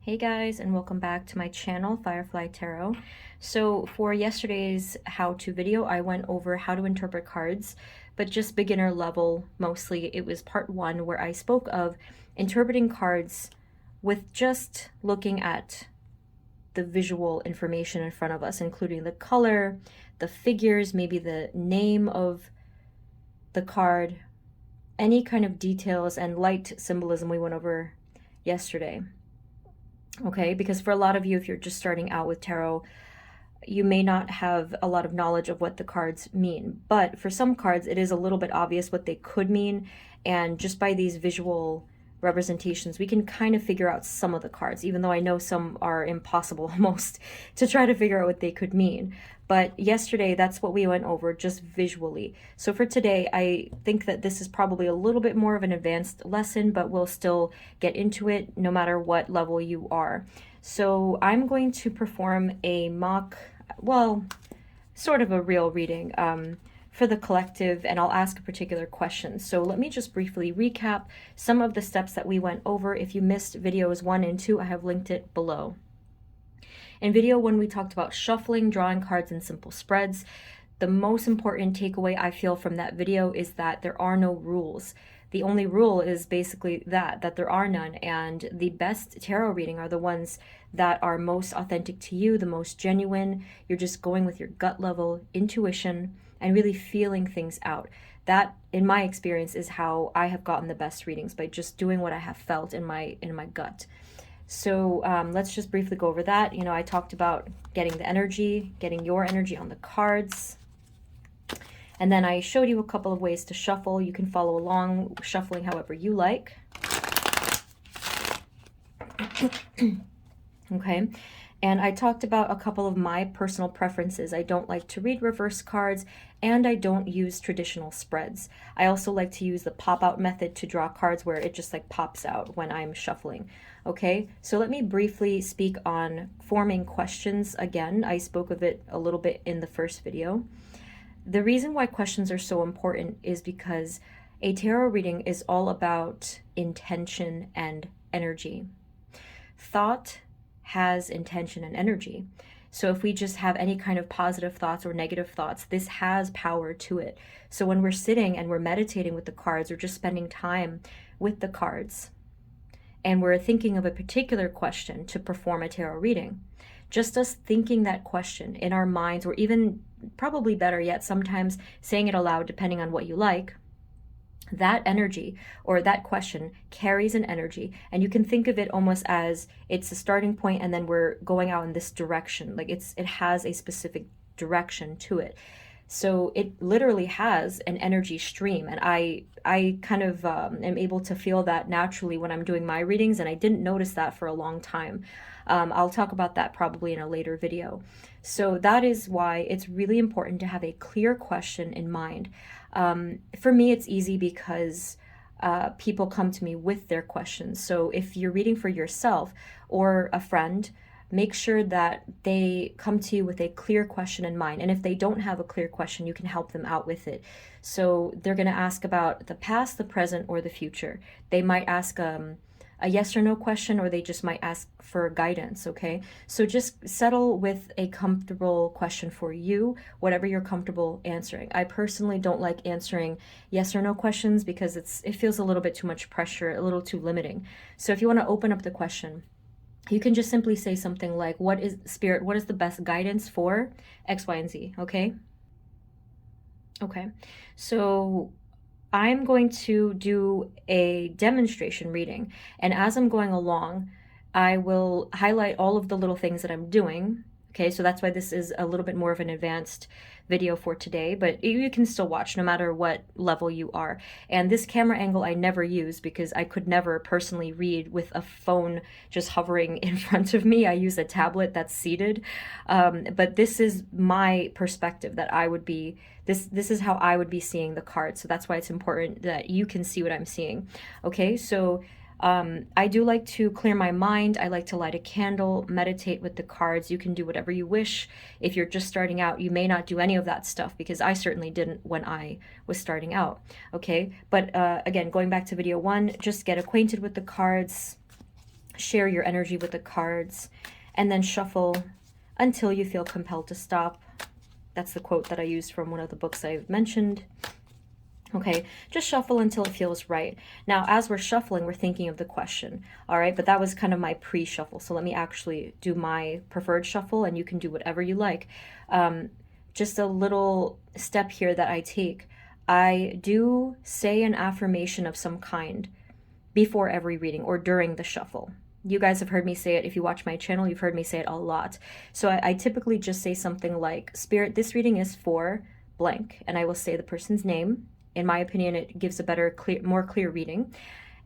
Hey guys, and welcome back to my channel, Firefly Tarot. So for yesterday's how-to video, I went over how to interpret cards, but just beginner level mostly. It was part one where I spoke of interpreting cards with just looking at the visual information in front of us, including the color, the figures, maybe the name of the card, any kind of details and light symbolism we went over yesterday. Okay, because for a lot of you, if you're just starting out with tarot, you may not have a lot of knowledge of what the cards mean. But for some cards, it is a little bit obvious what they could mean. And just by these visual representations, we can kind of figure out some of the cards, even though I know some are impossible almost to try to figure out what they could mean. But yesterday, that's what we went over just visually. So for today, I think that this is probably a little bit more of an advanced lesson, but we'll still get into it no matter what level you are. So I'm going to perform a mock, well, sort of a real reading for the collective, and I'll ask a particular question. So let me just briefly recap some of the steps that we went over. If you missed videos 1 and 2, I have linked it below. In video 1, we talked about shuffling, drawing cards in simple spreads. The most important takeaway I feel from that video is that there are no rules. The only rule is basically that there are none, and the best tarot reading are the ones that are most authentic to you, the most genuine. You're just going with your gut level intuition and really feeling things out. That, in my experience, is how I have gotten the best readings, by just doing what I have felt in my gut. So let's just briefly go over that. You know, I talked about getting the energy, getting your energy on the cards. And then I showed you a couple of ways to shuffle. You can follow along, shuffling however you like. Okay. And I talked about a couple of my personal preferences. I don't like to read reverse cards, and I don't use traditional spreads. I also like to use the pop-out method to draw cards where it just like pops out when I'm shuffling. Okay, so let me briefly speak on forming questions again. I spoke of it a little bit in the first video. The reason why questions are so important is because a tarot reading is all about intention and energy. Thought has intention and energy. So if we just have any kind of positive thoughts or negative thoughts, this has power to it. So when we're sitting and we're meditating with the cards, or just spending time with the cards, and we're thinking of a particular question to perform a tarot reading, just us thinking that question in our minds, or even probably better yet, sometimes saying it aloud, depending on what you like, that energy or that question carries an energy, and you can think of it almost as it's a starting point and then we're going out in this direction. Like it has a specific direction to it. So it literally has an energy stream, and I kind of am able to feel that naturally when I'm doing my readings, and I didn't notice that for a long time. I'll talk about that probably in a later video. So that is why it's really important to have a clear question in mind. For me, it's easy because people come to me with their questions. So if you're reading for yourself or a friend, make sure that they come to you with a clear question in mind. And if they don't have a clear question, you can help them out with it. So they're going to ask about the past, the present, or the future. They might ask a yes or no question, or they just might ask for guidance, okay? So just settle with a comfortable question for you, whatever you're comfortable answering. I personally don't like answering yes or no questions because it feels a little bit too much pressure, a little too limiting. So if you want to open up the question, you can just simply say something like, what is the best guidance for X, Y, and Z, okay? Okay, so I'm going to do a demonstration reading, and as I'm going along, I will highlight all of the little things that I'm doing. Okay, so that's why this is a little bit more of an advanced video for today, but you can still watch no matter what level you are. And this camera angle I never use because I could never personally read with a phone just hovering in front of me. I use a tablet that's seated, but this is my perspective that I would be, this is how I would be seeing the cards. So that's why it's important that you can see what I'm seeing. Okay, so I do like to clear my mind. I like to light a candle, meditate with the cards. You can do whatever you wish. If you're just starting out, you may not do any of that stuff, because I certainly didn't when I was starting out. Okay, but again, going back to video 1, just get acquainted with the cards. share your energy with the cards, and then shuffle until you feel compelled to stop. That's the quote that I used from one of the books I've mentioned. Okay, just shuffle until it feels right. Now, as we're shuffling, we're thinking of the question, all right? But that was kind of my pre-shuffle. So let me actually do my preferred shuffle, and you can do whatever you like. Just a little step here that I take. I do say an affirmation of some kind before every reading or during the shuffle. You guys have heard me say it. If you watch my channel, you've heard me say it a lot. So I typically just say something like, Spirit, this reading is for blank. And I will say the person's name. In my opinion, it gives a better, more clear reading.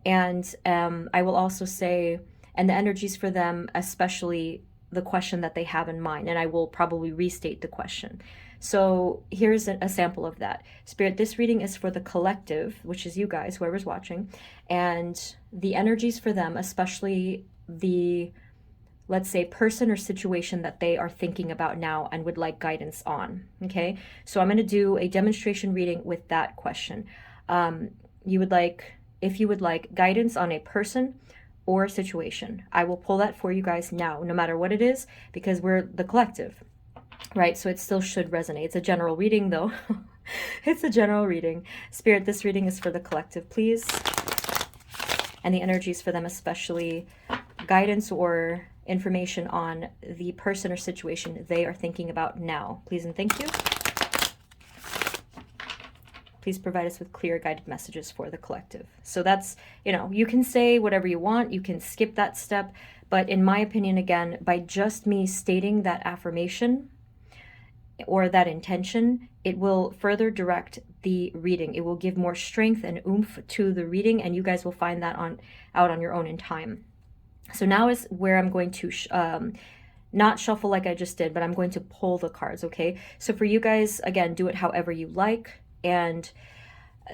And I will also say, and the energies for them, especially the question that they have in mind. And I will probably restate the question. So here's a sample of that. Spirit, this reading is for the collective, which is you guys, whoever's watching, and the energies for them, especially the, let's say, person or situation that they are thinking about now and would like guidance on, okay? So I'm going to do a demonstration reading with that question. If you would like guidance on a person or a situation, I will pull that for you guys now, no matter what it is, because we're the collective. Right, so it still should resonate. It's a general reading, though. It's a general reading. Spirit, this reading is for the collective, please. And the energies for them, especially guidance or information on the person or situation they are thinking about now. Please and thank you. Please provide us with clear guided messages for the collective. So that's, you can say whatever you want. You can skip that step. But in my opinion, again, by just me stating that affirmation or that intention, it will further direct the reading. It will give more strength and oomph to the reading, and you guys will find that out on your own in time. So now is where I'm going to not shuffle like I just did, but I'm going to pull the cards, okay? So for you guys, again, do it however you like. And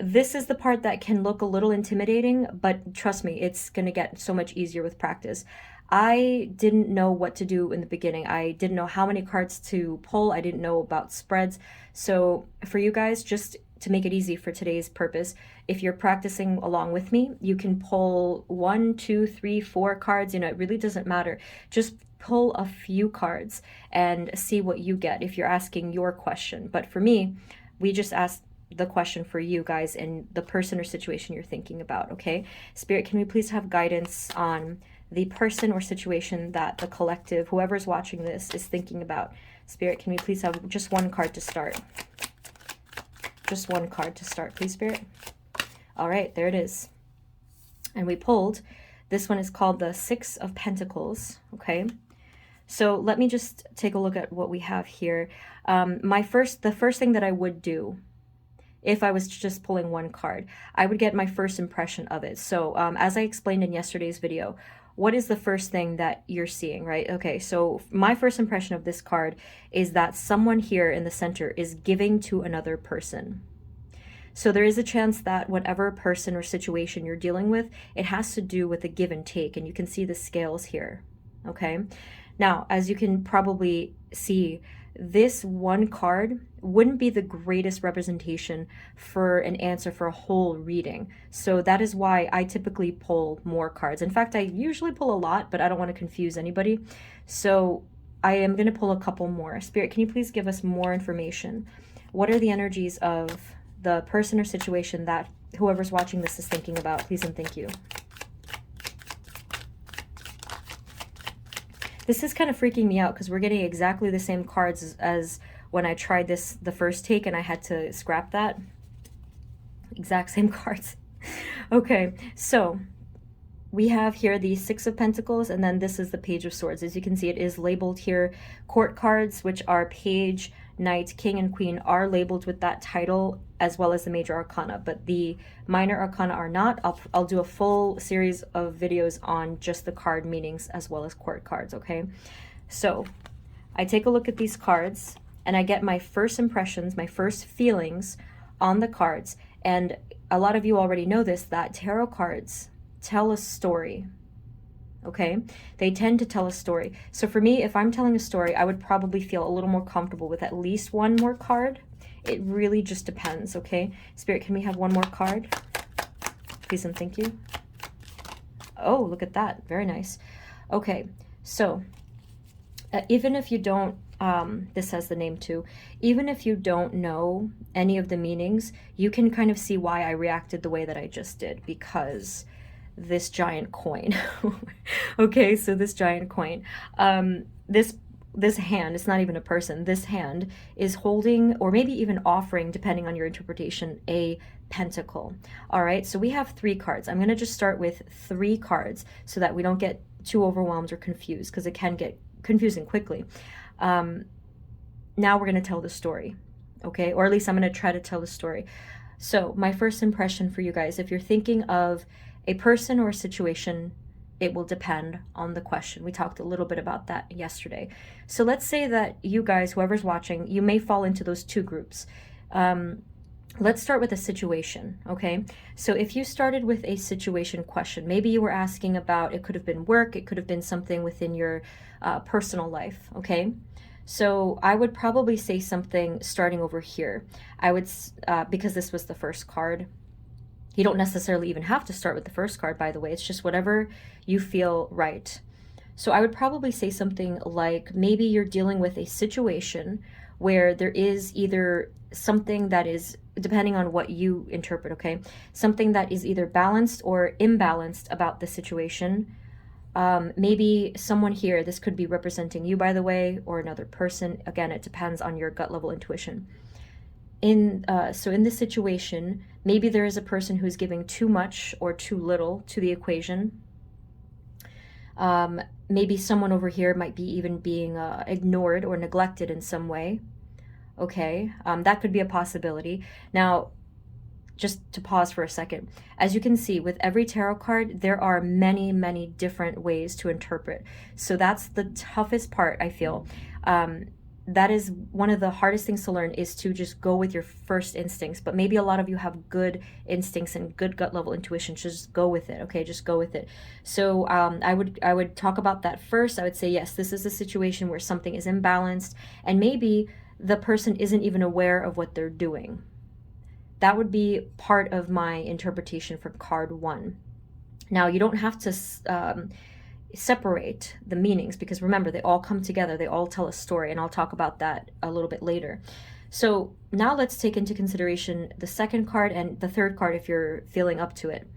this is the part that can look a little intimidating, but trust me, it's going to get so much easier with practice. I didn't know what to do in the beginning. I didn't know how many cards to pull. I didn't know about spreads. So for you guys, just to make it easy for today's purpose, if you're practicing along with me, you can pull 1, 2, 3, 4 cards. It really doesn't matter. Just pull a few cards and see what you get if you're asking your question. But for me, we just asked the question for you guys and the person or situation you're thinking about, okay? Spirit, can we please have guidance on the person or situation that the collective, whoever's watching this, is thinking about? Spirit, can we please have just one card to start? Just one card to start, please, Spirit. All right, there it is. And we pulled, this one is called the Six of Pentacles, okay? So let me just take a look at what we have here. The first thing that I would do, if I was just pulling one card, I would get my first impression of it. So as I explained in yesterday's video, what is the first thing that you're seeing, right? Okay, so my first impression of this card is that someone here in the center is giving to another person. So there is a chance that whatever person or situation you're dealing with, it has to do with a give and take, and you can see the scales here, okay? Now, as you can probably see, this one card wouldn't be the greatest representation for an answer for a whole reading. So that is why I typically pull more cards. In fact, I usually pull a lot, but I don't want to confuse anybody. So I am going to pull a couple more. Spirit, can you please give us more information? What are the energies of the person or situation that whoever's watching this is thinking about? Please and thank you. This is kind of freaking me out because we're getting exactly the same cards as when I tried this the first take and I had to scrap that. Exact same cards. Okay, so we have here the Six of Pentacles, and then this is the Page of Swords. As you can see, it is labeled here. Court cards, which are Page, Knight, King, and Queen, are labeled with that title, as well as the Major Arcana, but the Minor Arcana are not. I'll do a full series of videos on just the card meanings as well as court cards, okay? So I take a look at these cards, and I get my first impressions, my first feelings on the cards, and a lot of you already know this, that tarot cards tell a story, okay? They tend to tell a story. So for me, if I'm telling a story, I would probably feel a little more comfortable with at least one more card. It really just depends, okay? Spirit, can we have one more card? Please and thank you. Oh, look at that. Very nice. Okay, so even if you don't, this has the name too, even if you don't know any of the meanings, you can kind of see why I reacted the way that I just did, because this giant coin. Okay, so this giant coin. This hand, it's not even a person, this hand is holding, or maybe even offering, depending on your interpretation, a pentacle. All right, so we have 3 cards. I'm going to just start with 3 cards so that we don't get too overwhelmed or confused, because it can get confusing quickly. Now we're going to tell the story, okay? Or at least I'm going to try to tell the story. So my first impression for you guys, if you're thinking of a person or a situation, it will depend on the question. We talked a little bit about that yesterday. So let's say that you guys, whoever's watching, you may fall into those 2 groups. Let's start with a situation, okay? So if you started with a situation question, maybe you were asking about, it could have been work, it could have been something within your personal life, okay? So I would probably say something starting over here. I would, because this was the first card, you don't necessarily even have to start with the first card, by the way. It's just whatever you feel right. So I would probably say something like, maybe you're dealing with a situation where there is either something that is, depending on what you interpret, okay, something that is either balanced or imbalanced about the situation. Maybe someone here, this could be representing you, by the way, or another person. Again, it depends on your gut level intuition. So in this situation, maybe there is a person who's giving too much or too little to the equation. Maybe someone over here might be even being ignored or neglected in some way. Okay, that could be a possibility. Now, just to pause for a second, as you can see, with every tarot card, there are many, many different ways to interpret. So that's the toughest part, I feel. That is one of the hardest things to learn, is to just go with your first instincts. But maybe a lot of you have good instincts and good gut level intuition. So just go with it, okay? Just go with it. So I would talk about that first. I would say, yes, this is a situation where something is imbalanced, and maybe the person isn't even aware of what they're doing. That would be part of my interpretation for card 1. Now, you don't have to separate the meanings, because remember, they all come together, they all tell a story, and I'll talk about that a little bit later. So now let's take into consideration the second card and the third card if you're feeling up to it.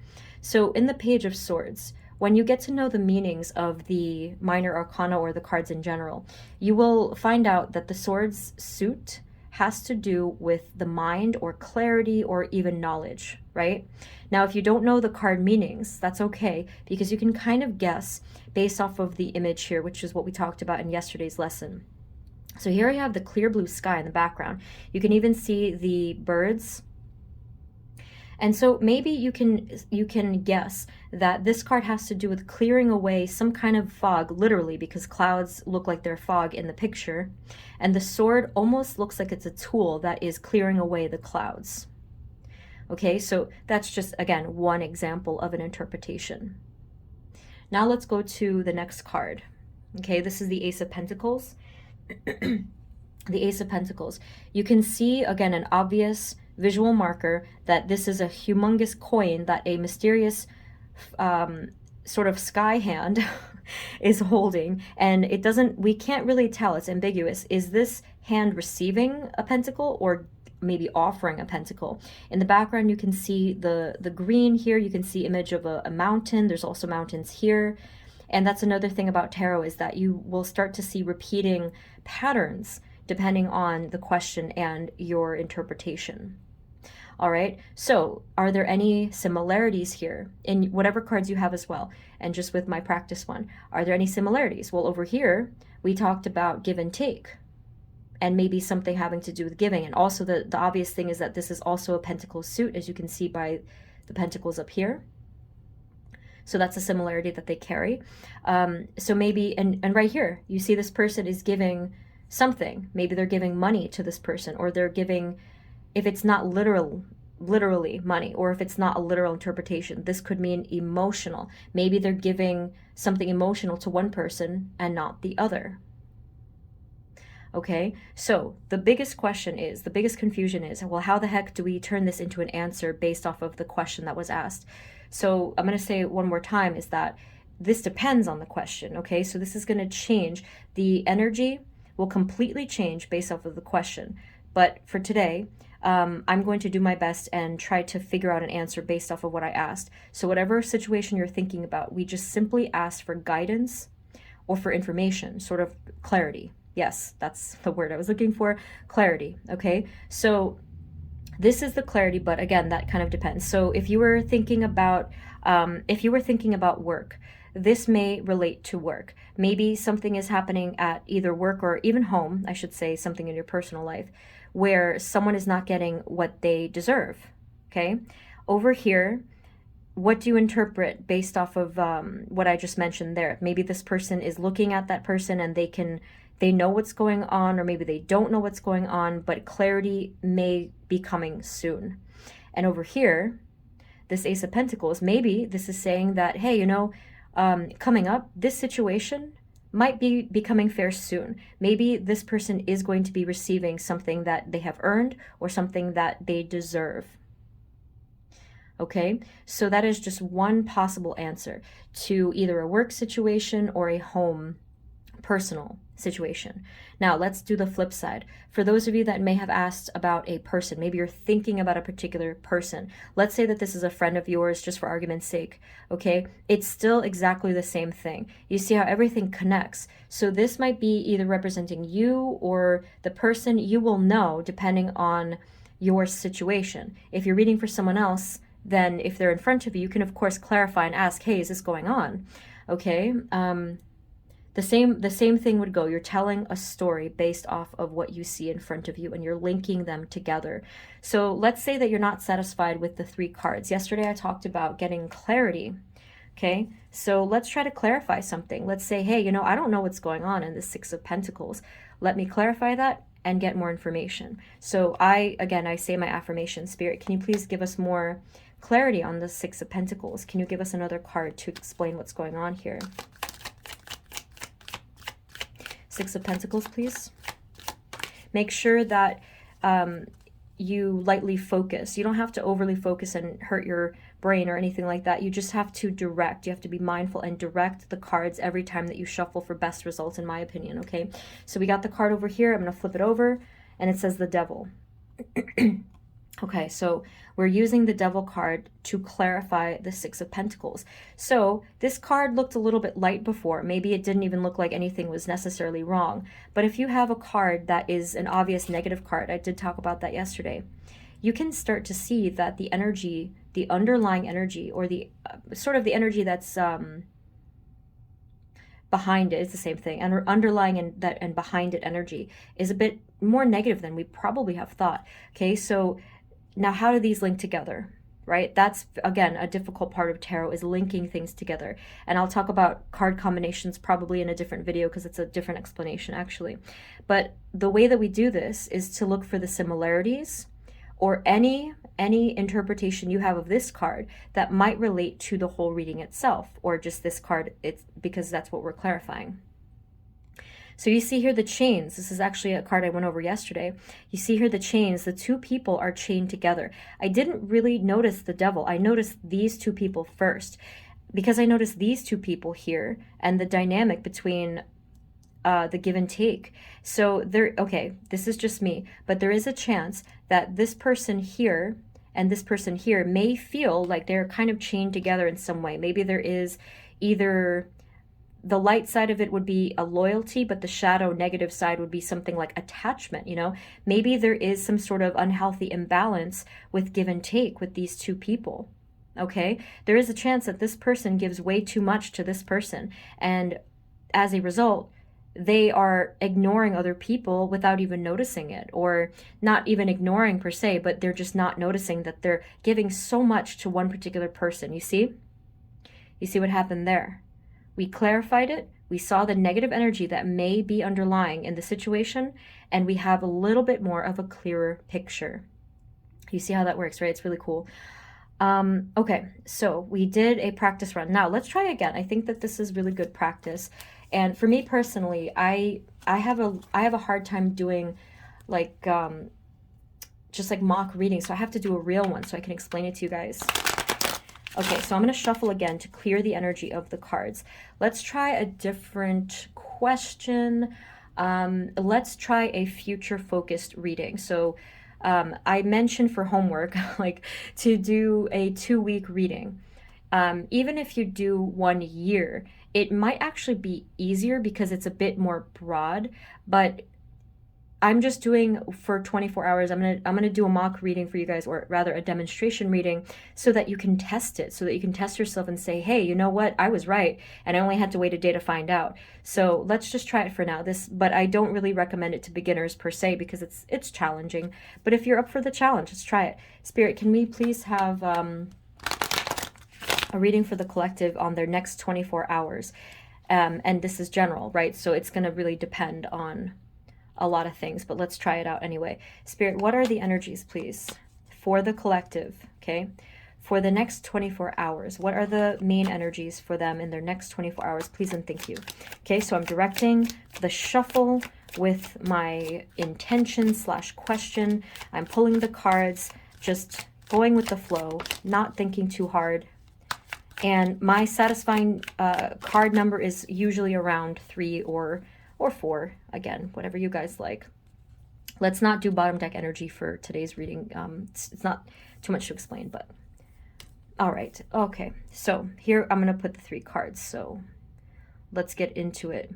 So in the Page of Swords, when you get to know the meanings of the minor arcana, or the cards in general, you will find out that the Swords suit has to do with the mind, or clarity, or even knowledge, right? Now, if you don't know the card meanings, that's okay, because you can kind of guess based off of the image here, which is what we talked about in yesterday's lesson. So here I have the clear blue sky in the background. You can even see the birds. And so maybe you can guess that this card has to do with clearing away some kind of fog, literally, because clouds look like they're fog in the picture. And the sword almost looks like it's a tool that is clearing away the clouds. Okay, so that's just, again, one example of an interpretation. Now let's go to the next card. Okay, this is the Ace of Pentacles. The Ace of Pentacles. You can see, again, an obvious visual marker that this is a humongous coin that a mysterious sort of sky hand is holding, and we can't really tell, it's ambiguous. Is this hand receiving a pentacle, or maybe offering a pentacle? In the background, you can see the green here. You can see image of a mountain. There's also mountains here. And that's another thing about tarot, is that you will start to see repeating patterns depending on the question and your interpretation. All right, so are there any similarities here in whatever cards you have as well? And just with my practice one, are there any similarities? Well, over here, we talked about give and take, and maybe something having to do with giving. And also the obvious thing is that this is also a pentacle suit, as you can see by the pentacles up here. So that's a similarity that they carry. So maybe, and right here, you see this person is giving something. Maybe they're giving money to this person, or they're giving, if it's not literally money, or if it's not a literal interpretation, this could mean emotional. Maybe they're giving something emotional to one person and not the other. Okay, so the biggest confusion is, well, how the heck do we turn this into an answer based off of the question that was asked? So I'm going to say it one more time, is that this depends on the question, okay? So this is going to change. The energy will completely change based off of the question. But for today, I'm going to do my best and try to figure out an answer based off of what I asked. So whatever situation you're thinking about, we just simply asked for guidance or for information, sort of clarity. Yes, that's the word I was looking for, clarity, okay? So this is the clarity, but again, that kind of depends. So if you were thinking about work, this may relate to work. Maybe something is happening at either work or even home, I should say, something in your personal life, where someone is not getting what they deserve, okay? Over here, what do you interpret based off of what I just mentioned there? Maybe this person is looking at that person and they know what's going on, or maybe they don't know what's going on, but clarity may be coming soon. And over here, this Ace of Pentacles, maybe this is saying that, hey, coming up, this situation might be becoming fair soon. Maybe this person is going to be receiving something that they have earned or something that they deserve. Okay, so that is just one possible answer to either a work situation or a home personal situation. Now let's do the flip side. For those of you that may have asked about a person, maybe you're thinking about a particular person. Let's say that this is a friend of yours, just for argument's sake, okay? It's still exactly the same thing. You see how everything connects. So this might be either representing you or the person. You will know depending on your situation. If you're reading for someone else, then if they're in front of you, you can of course clarify and ask, hey, is this going on? Okay, the same thing would go. You're telling a story based off of what you see in front of you, and you're linking them together. So let's say that you're not satisfied with the 3 cards. Yesterday I talked about getting clarity. Okay, so let's try to clarify something. Let's say, hey, I don't know what's going on in the 6 of Pentacles. Let me clarify that and get more information. So I say my affirmation, Spirit, can you please give us more clarity on the 6 of Pentacles? Can you give us another card to explain what's going on here? 6 of Pentacles, please. Make sure that you lightly focus. You don't have to overly focus and hurt your brain or anything like that. You just have to direct. You have to be mindful and direct the cards every time that you shuffle for best results, in my opinion, okay? So we got the card over here. I'm going to flip it over, and it says the Devil. Okay, so we're using the Devil card to clarify the 6 of Pentacles. So this card looked a little bit light before. Maybe it didn't even look like anything was necessarily wrong. But if you have a card that is an obvious negative card, I did talk about that yesterday, you can start to see that the energy, the underlying energy, or the sort of the energy that's behind it, is the same thing, and underlying and behind it energy is a bit more negative than we probably have thought. Okay, so now, how do these link together, right? That's, again, a difficult part of tarot, is linking things together. And I'll talk about card combinations probably in a different video because it's a different explanation, actually. But the way that we do this is to look for the similarities or any interpretation you have of this card that might relate to the whole reading itself, or just this card, because that's what we're clarifying. So you see here the chains. This is actually a card I went over yesterday. You see here the chains. The 2 people are chained together. I didn't really notice the Devil. I noticed these 2 people first, because I noticed these 2 people here and the dynamic between the give and take. So okay, this is just me, but there is a chance that this person here and this person here may feel like they're kind of chained together in some way. Maybe there is either the light side of it would be a loyalty, but the shadow negative side would be something like attachment, Maybe there is some sort of unhealthy imbalance with give and take with these 2 people, okay? There is a chance that this person gives way too much to this person, and as a result, they are ignoring other people without even noticing it, or not even ignoring per se, but they're just not noticing that they're giving so much to one particular person. You see? You see what happened there? We clarified it. We saw the negative energy that may be underlying in the situation, and we have a little bit more of a clearer picture. You see how that works, right? It's really cool. Okay, so we did a practice run. Now let's try again. I think that this is really good practice. And for me personally, I have a hard time doing like just like mock reading, so I have to do a real one so I can explain it to you guys. Okay, so I'm going to shuffle again to clear the energy of the cards. Let's try a different question. Let's try a future-focused reading. So I mentioned for homework, like to do a 2-week reading. Even if you do 1 year, it might actually be easier because it's a bit more broad, but I'm just doing for 24 hours. I'm gonna do a mock reading for you guys, or rather a demonstration reading, so that you can test it, so that you can test yourself and say, hey, you know what? I was right, and I only had to wait a day to find out. So let's just try it for now. But I don't really recommend it to beginners per se because it's challenging. But if you're up for the challenge, let's try it. Spirit, can we please have a reading for the collective on their next 24 hours? And this is general, right? So it's going to really depend on a lot of things, but let's try it out anyway. Spirit, what are the energies, please, for the collective, okay? For the next 24 hours, what are the main energies for them in their next 24 hours, please and thank you. Okay, so I'm directing the shuffle with my intention / question. I'm pulling the cards, just going with the flow, not thinking too hard. And my satisfying card number is usually around 3 or 4, again, whatever you guys like. Let's not do bottom deck energy for today's reading. It's not too much to explain, but all right. Okay, so here I'm going to put the 3 cards, so let's get into it.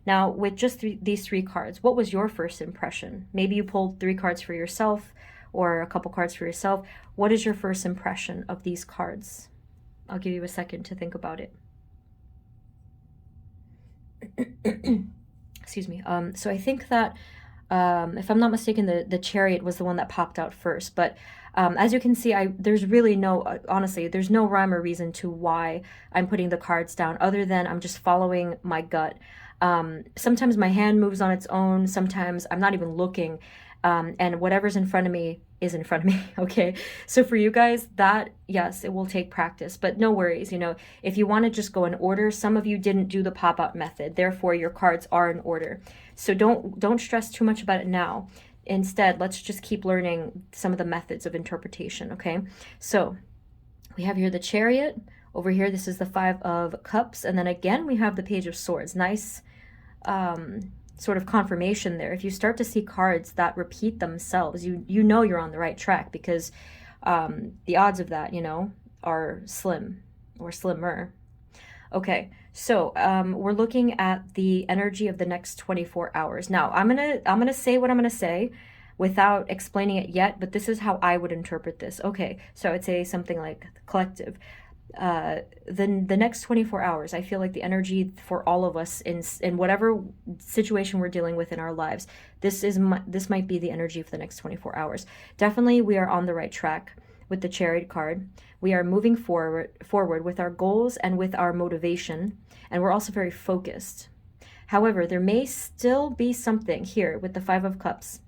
Now, with just these 3 cards, what was your first impression? Maybe you pulled 3 cards for yourself or a couple cards for yourself. What is your first impression of these cards? I'll give you a second to think about it. Excuse me. So I think that, if I'm not mistaken, the Chariot was the one that popped out first. But as you can see, there's really no, honestly, there's no rhyme or reason to why I'm putting the cards down, other than I'm just following my gut. Sometimes my hand moves on its own. Sometimes I'm not even looking. And whatever's in front of me is in front of me, okay? So for you guys, that, yes, it will take practice, but no worries, you know, if you want to just go in order, some of you didn't do the pop-out method, therefore your cards are in order. So don't stress too much about it now. Instead, let's just keep learning some of the methods of interpretation, okay? So we have here the Chariot. Over here, this is the 5 of Cups. And then again, we have the Page of Swords. Nice sort of confirmation there. If you start to see cards that repeat themselves, you know you're on the right track, because the odds of that, you know, are slim or slimmer. Okay, so we're looking at the energy of the next 24 hours. Now, I'm gonna say what I'm gonna say without explaining it yet, but this is how I would interpret this. Okay, so I'd say something like collective. The next 24 hours, I feel like the energy for all of us in whatever situation we're dealing with in our lives, this might be the energy for the next 24 hours. Definitely, we are on the right track with the Chariot card. We are moving forward with our goals and with our motivation, and we're also very focused. However, there may still be something here with the 5 of Cups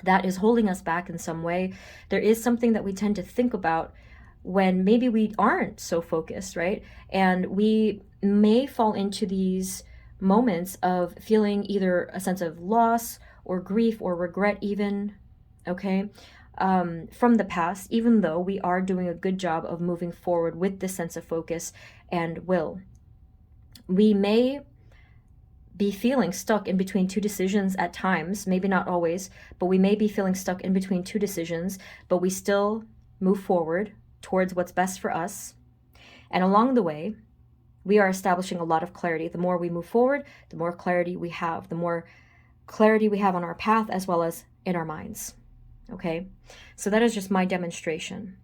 that is holding us back in some way. There is something that we tend to think about when maybe we aren't so focused, right? And we may fall into these moments of feeling either a sense of loss or grief or regret even, okay, from the past, even though we are doing a good job of moving forward with this sense of focus and will. We may be feeling stuck in between 2 decisions at times, maybe not always, but we may be feeling stuck in between 2 decisions, but we still move forward towards what's best for us. And along the way, we are establishing a lot of clarity. The more we move forward, the more clarity we have, the more clarity we have on our path as well as in our minds. Okay? So that is just my demonstration.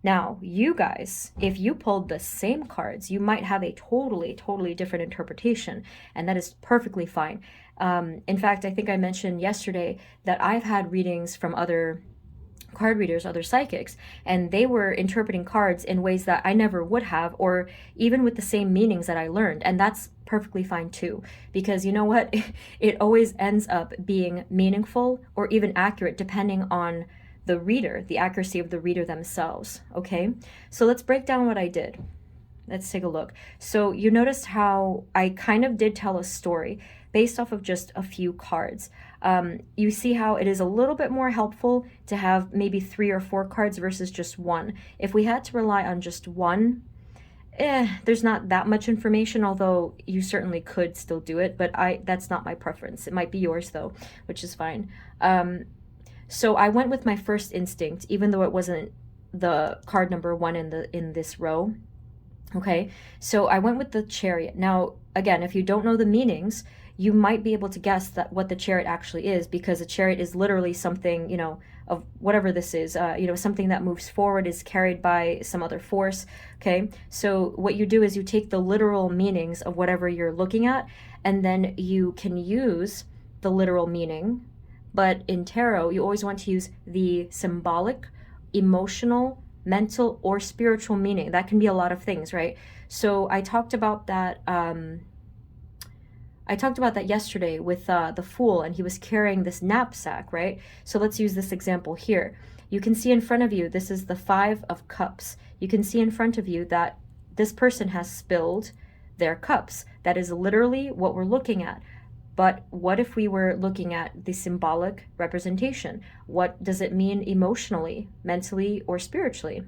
Now, you guys, if you pulled the same cards, you might have a totally different interpretation, and that is perfectly fine. In fact, I think I mentioned yesterday that I've had readings from other card readers, other psychics, and they were interpreting cards in ways that I never would have, or even with the same meanings that I learned. And that's perfectly fine too, because you know what? It always ends up being meaningful or even accurate depending on the reader, the accuracy of the reader themselves. Okay, so let's break down what I did. let's take a look. So you noticed how I kind of did tell a story based off of just a few cards. You see how it is a little bit more helpful to have maybe 3 or 4 cards versus just one. If we had to rely on just one, there's not that much information, although you certainly could still do it, but that's not my preference. It might be yours though, which is fine. So I went with my first instinct, even though it wasn't the card number 1 in this row. Okay, so I went with the Chariot. Now, again, if you don't know the meanings, you might be able to guess that what the Chariot actually is, because a chariot is literally something, of whatever this is, something that moves forward, is carried by some other force. Okay, so what you do is you take the literal meanings of whatever you're looking at, and then you can use the literal meaning. But in tarot, you always want to use the symbolic, emotional, mental, or spiritual meaning. That can be a lot of things, right? So I talked about that. I talked about that yesterday with the Fool, and he was carrying this knapsack, right? So let's use this example here. You can see in front of you, this is the 5 of Cups. You can see in front of you that this person has spilled their cups. That is literally what we're looking at. But what if we were looking at the symbolic representation? What does it mean emotionally, mentally, or spiritually?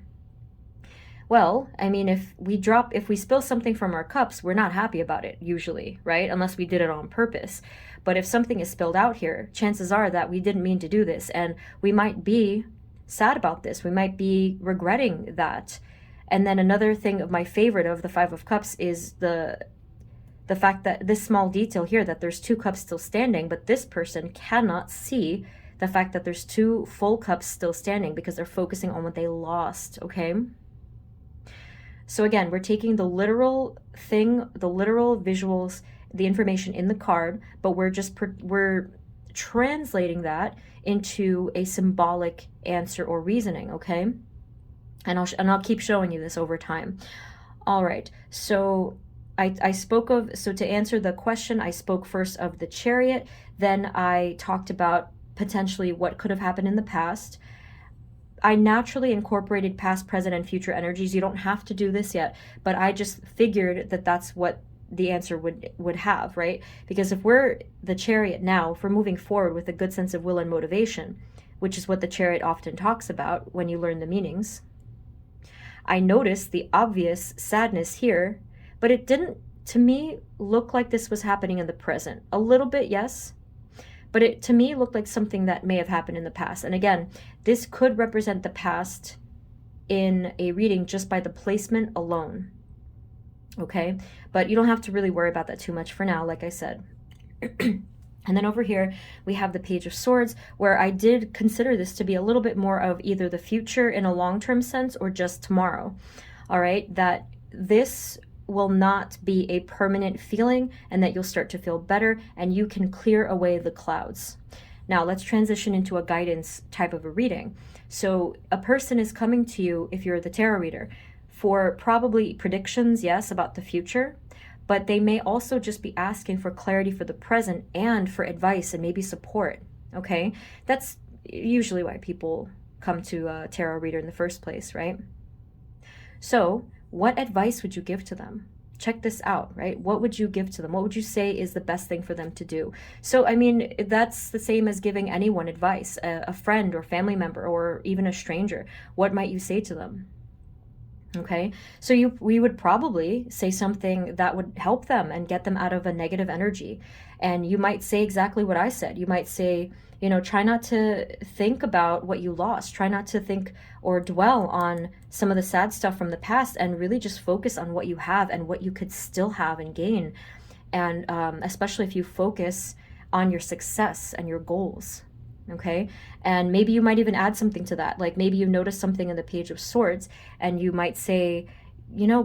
Well, I mean, if we spill something from our cups, we're not happy about it usually, right? Unless we did it on purpose. But if something is spilled out here, chances are that we didn't mean to do this, and we might be sad about this. We might be regretting that. And then another thing of my favorite of the 5 of Cups is the fact that this small detail here, that there's 2 cups still standing, but this person cannot see the fact that there's 2 full cups still standing because they're focusing on what they lost, okay? So again, we're taking the literal thing, the literal visuals, the information in the card, but we're translating that into a symbolic answer or reasoning, okay? And I'll keep showing you this over time. All right, so so to answer the question, I spoke first of the Chariot, then I talked about potentially what could have happened in the past. I naturally incorporated past, present, and future energies. You don't have to do this yet, but I just figured that that's what the answer would have, right? Because if we're the Chariot now, if we're moving forward with a good sense of will and motivation, which is what the Chariot often talks about when you learn the meanings, I noticed the obvious sadness here, but it didn't, to me, look like this was happening in the present. A little bit, yes, but it, to me, looked like something that may have happened in the past. And again, this could represent the past in a reading just by the placement alone, okay? But you don't have to really worry about that too much for now, like I said. And then over here, we have the Page of Swords, where I did consider this to be a little bit more of either the future in a long-term sense or just tomorrow, all right? That this will not be a permanent feeling, and that you'll start to feel better and you can clear away the clouds. Now let's transition into a guidance type of a reading. So a person is coming to you, if you're the tarot reader, for probably predictions, yes, about the future, but they may also just be asking for clarity for the present and for advice and maybe support, okay? That's usually why people come to a tarot reader in the first place, right? So what advice would you give to them? Check this out, right? What would you give to them? What would you say is the best thing for them to do? So, I mean, that's the same as giving anyone advice, a friend or family member or even a stranger. What might you say to them? Okay, so we would probably say something that would help them and get them out of a negative energy. And you might say exactly what I said. You might say, try not to think about what you lost. Try not to think or dwell on some of the sad stuff from the past, and really just focus on what you have and what you could still have and gain. And especially if you focus on your success and your goals. Okay, and maybe you might even add something to that. Like maybe you notice something in the Page of Swords and you might say,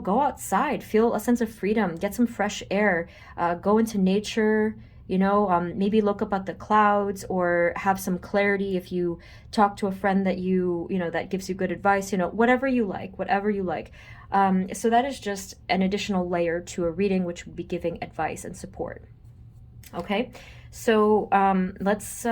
go outside, feel a sense of freedom, get some fresh air, go into nature, maybe look up at the clouds, or have some clarity if you talk to a friend that that gives you good advice, whatever you like. So that is just an additional layer to a reading, which would be giving advice and support. Okay, so let's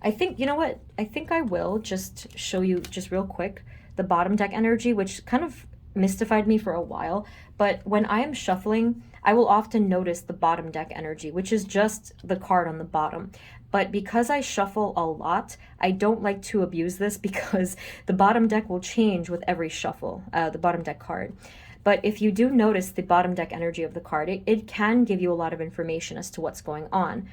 I think, I think I will just show you just real quick the bottom deck energy, which kind of mystified me for a while, but when I am shuffling, I will often notice the bottom deck energy, which is just the card on the bottom. But because I shuffle a lot, I don't like to abuse this because the bottom deck will change with every shuffle, the bottom deck card. But if you do notice the bottom deck energy of the card, it can give you a lot of information as to what's going on.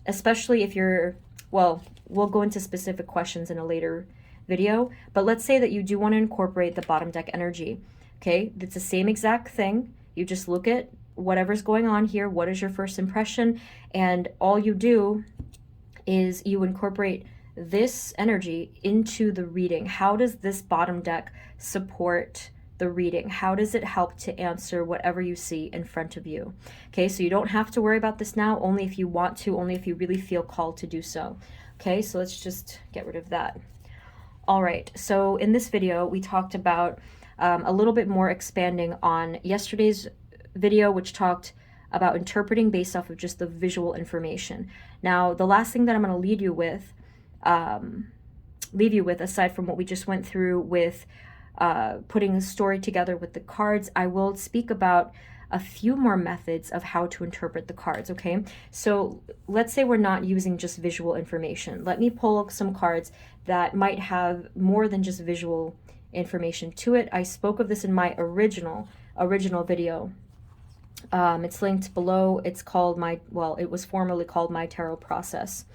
Especially if you're, well, we'll go into specific questions in a later video, but let's say that you do want to incorporate the bottom deck energy. Okay, it's the same exact thing. You just look at whatever's going on here, what is your first impression, and all you do is you incorporate this energy into the reading. How does this bottom deck support the reading? How does it help to answer whatever you see in front of you? Okay, so you don't have to worry about this now, only if you want to, only if you really feel called to do so. Okay, so let's just get rid of that. All right, so in this video, we talked about a little bit more expanding on yesterday's video, which talked about interpreting based off of just the visual information. Now, the last thing that I'm going to leave you with, aside from what we just went through with putting a story together with the cards, I will speak about a few more methods of how to interpret the cards, okay? So let's say we're not using just visual information. Let me pull up some cards that might have more than just visual information to it. I spoke of this in my original video. It's linked below. It's called it was formerly called My Tarot Process.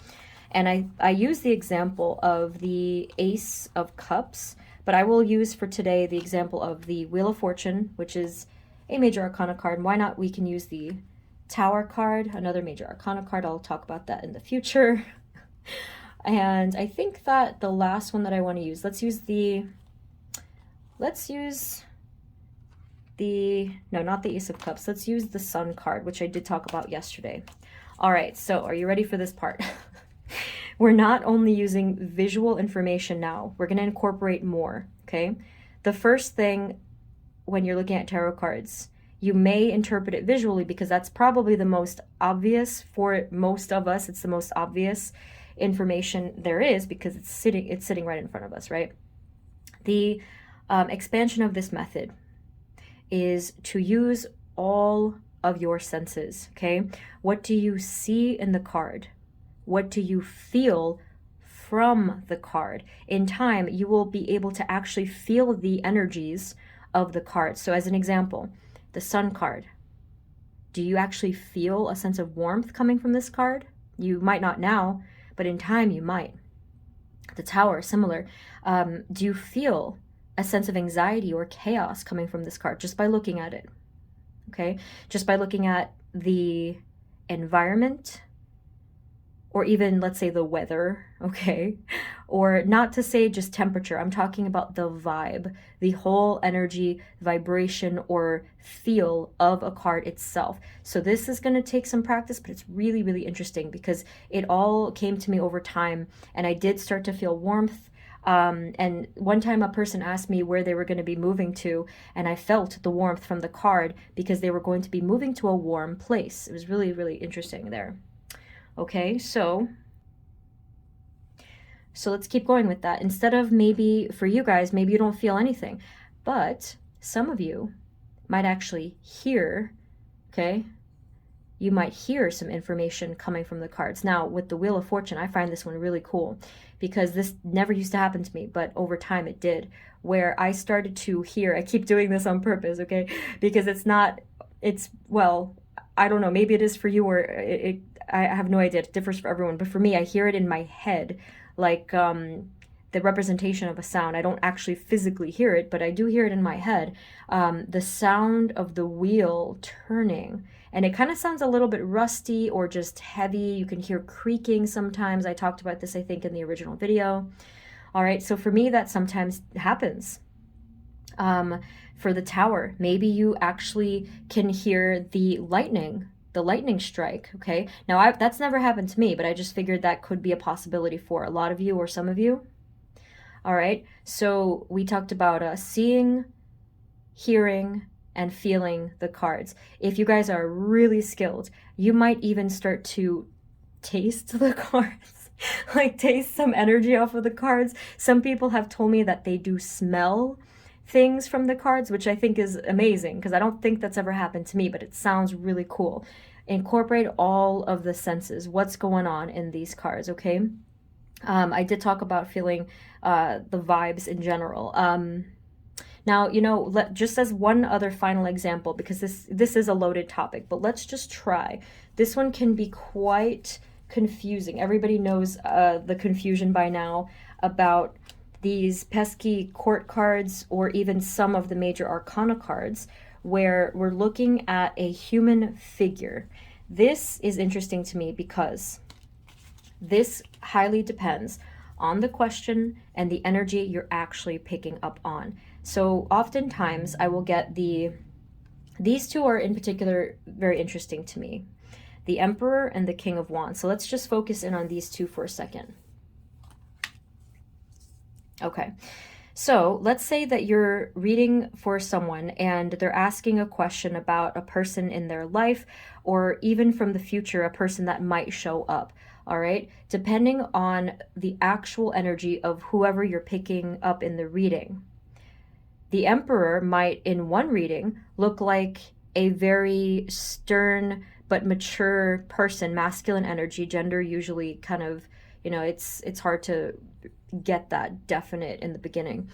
And I use the example of the Ace of Cups, but I will use for today the example of the Wheel of Fortune, which is a major arcana card. And why not? We can use the Tower card, another major arcana card. I'll talk about that in the future. And I think that the last one that I want to use, let's use the, no, not the Ace of Cups. Let's use the Sun card, which I did talk about yesterday. All right, so are you ready for this part? We're not only using visual information now, we're going to incorporate more, okay? The first thing when you're looking at tarot cards, you may interpret it visually because that's probably the most obvious for most of us. It's the most obvious information there is because it's sitting right in front of us, right? The expansion of this method is to use all of your senses, okay? What do you see in the card? What do you feel from the card? In time, you will be able to actually feel the energies of the card. So as an example, the Sun card. Do you actually feel a sense of warmth coming from this card? You might not now, but in time you might. The Tower, similar. Do you feel a sense of anxiety or chaos coming from this card just by looking at it? Okay, just by looking at the environment, or even, let's say, the weather, okay? Or not to say just temperature, I'm talking about the vibe, the whole energy, vibration, or feel of a card itself. So this is gonna take some practice, but it's really, really interesting because it all came to me over time, and I did start to feel warmth. And one time a person asked me where they were going to be moving to, and I felt the warmth from the card because they were going to be moving to a warm place. It was really, really interesting there. Okay, so let's keep going with that. Instead of maybe, for you guys, maybe you don't feel anything, but some of you might actually hear, okay? You might hear some information coming from the cards. Now, with the Wheel of Fortune, I find this one really cool because this never used to happen to me, but over time it did, where I started to hear, I keep doing this on purpose, okay? Because well, I don't know, maybe it is for you or I have no idea, it differs for everyone, but for me, I hear it in my head, like the representation of a sound. I don't actually physically hear it, but I do hear it in my head. The sound of the wheel turning, and it kind of sounds a little bit rusty or just heavy. You can hear creaking sometimes. I talked about this, I think, in the original video. All right, so for me, that sometimes happens. For the Tower, maybe you actually can hear the lightning strike, okay? Now, that's never happened to me, but I just figured that could be a possibility for a lot of you or some of you. All right, so we talked about seeing, hearing, and feeling the cards. If you guys are really skilled, you might even start to taste the cards, like taste some energy off of the cards. Some people have told me that they do smell things from the cards, which I think is amazing because I don't think that's ever happened to me, but it sounds really cool. Incorporate all of the senses, what's going on in these cards, okay? I did talk about feeling the vibes in general. Now, just as one other final example, because this is a loaded topic, but let's just try. This one can be quite confusing. Everybody knows the confusion by now about these pesky court cards or even some of the major arcana cards where we're looking at a human figure. This is interesting to me because this highly depends on the question and the energy you're actually picking up on. So oftentimes I will get these two are in particular very interesting to me. The Emperor and the King of Wands. So let's just focus in on these two for a second. Okay. So let's say that you're reading for someone and they're asking a question about a person in their life or even from the future, a person that might show up. All right. Depending on the actual energy of whoever you're picking up in the reading. The Emperor might, in one reading, look like a very stern but mature person, masculine energy, gender usually kind of, it's hard to get that definite in the beginning.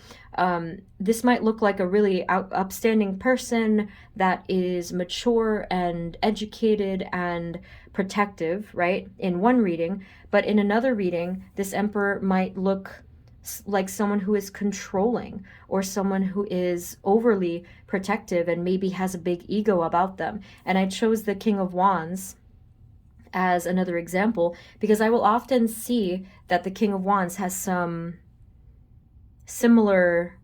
This might look like a really upstanding person that is mature and educated and protective, right? In one reading, but in another reading, this Emperor might look like someone who is controlling or someone who is overly protective and maybe has a big ego about them. And I chose the King of Wands as another example because I will often see that the King of Wands has some similar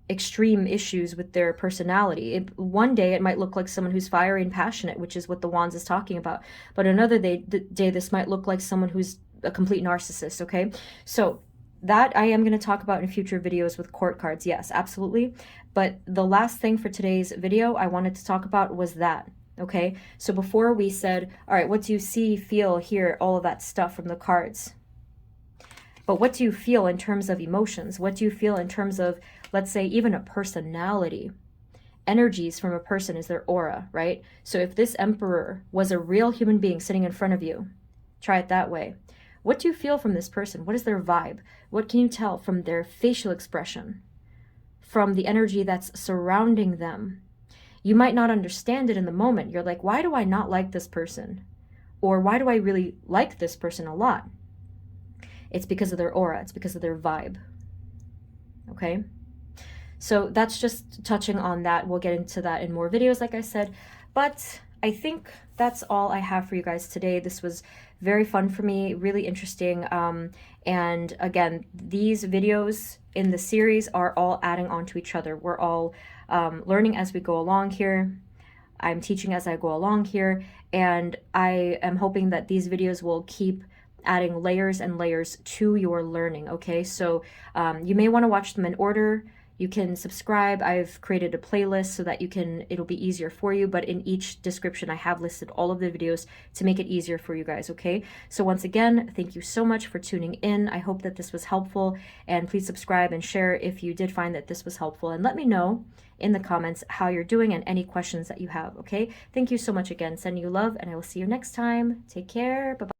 extreme issues with their personality. One day it might look like someone who's fiery and passionate, which is what the Wands is talking about. But another day this might look like someone who's a complete narcissist, okay? So that I am going to talk about in future videos with court cards. Yes, absolutely. But the last thing for today's video I wanted to talk about was that. Okay, so before we said, all right, what do you see, feel, hear, all of that stuff from the cards? But what do you feel in terms of emotions? What do you feel in terms of, let's say, even a personality? Energies from a person is their aura, right? So if this Emperor was a real human being sitting in front of you, try it that way. What do you feel from this person? What is their vibe? What can you tell from their facial expression? From the energy that's surrounding them? You might not understand it in the moment. You're like, why do I not like this person? Or why do I really like this person a lot? It's because of their aura. It's because of their vibe. Okay? So that's just touching on that. We'll get into that in more videos, like I said. But I think that's all I have for you guys today. This was very fun for me, really interesting. And again, these videos in the series are all adding on to each other. We're all learning as we go along here. I'm teaching as I go along here. And I am hoping that these videos will keep adding layers and layers to your learning, okay? So you may want to watch them in order. You can subscribe. I've created a playlist so that it'll be easier for you, but in each description I have listed all of the videos to make it easier for you guys, okay? So once again, thank you so much for tuning in. I hope that this was helpful, and please subscribe and share if you did find that this was helpful, and let me know in the comments how you're doing and any questions that you have, okay? Thank you so much again. Sending you love, and I will see you next time. Take care. Bye-bye.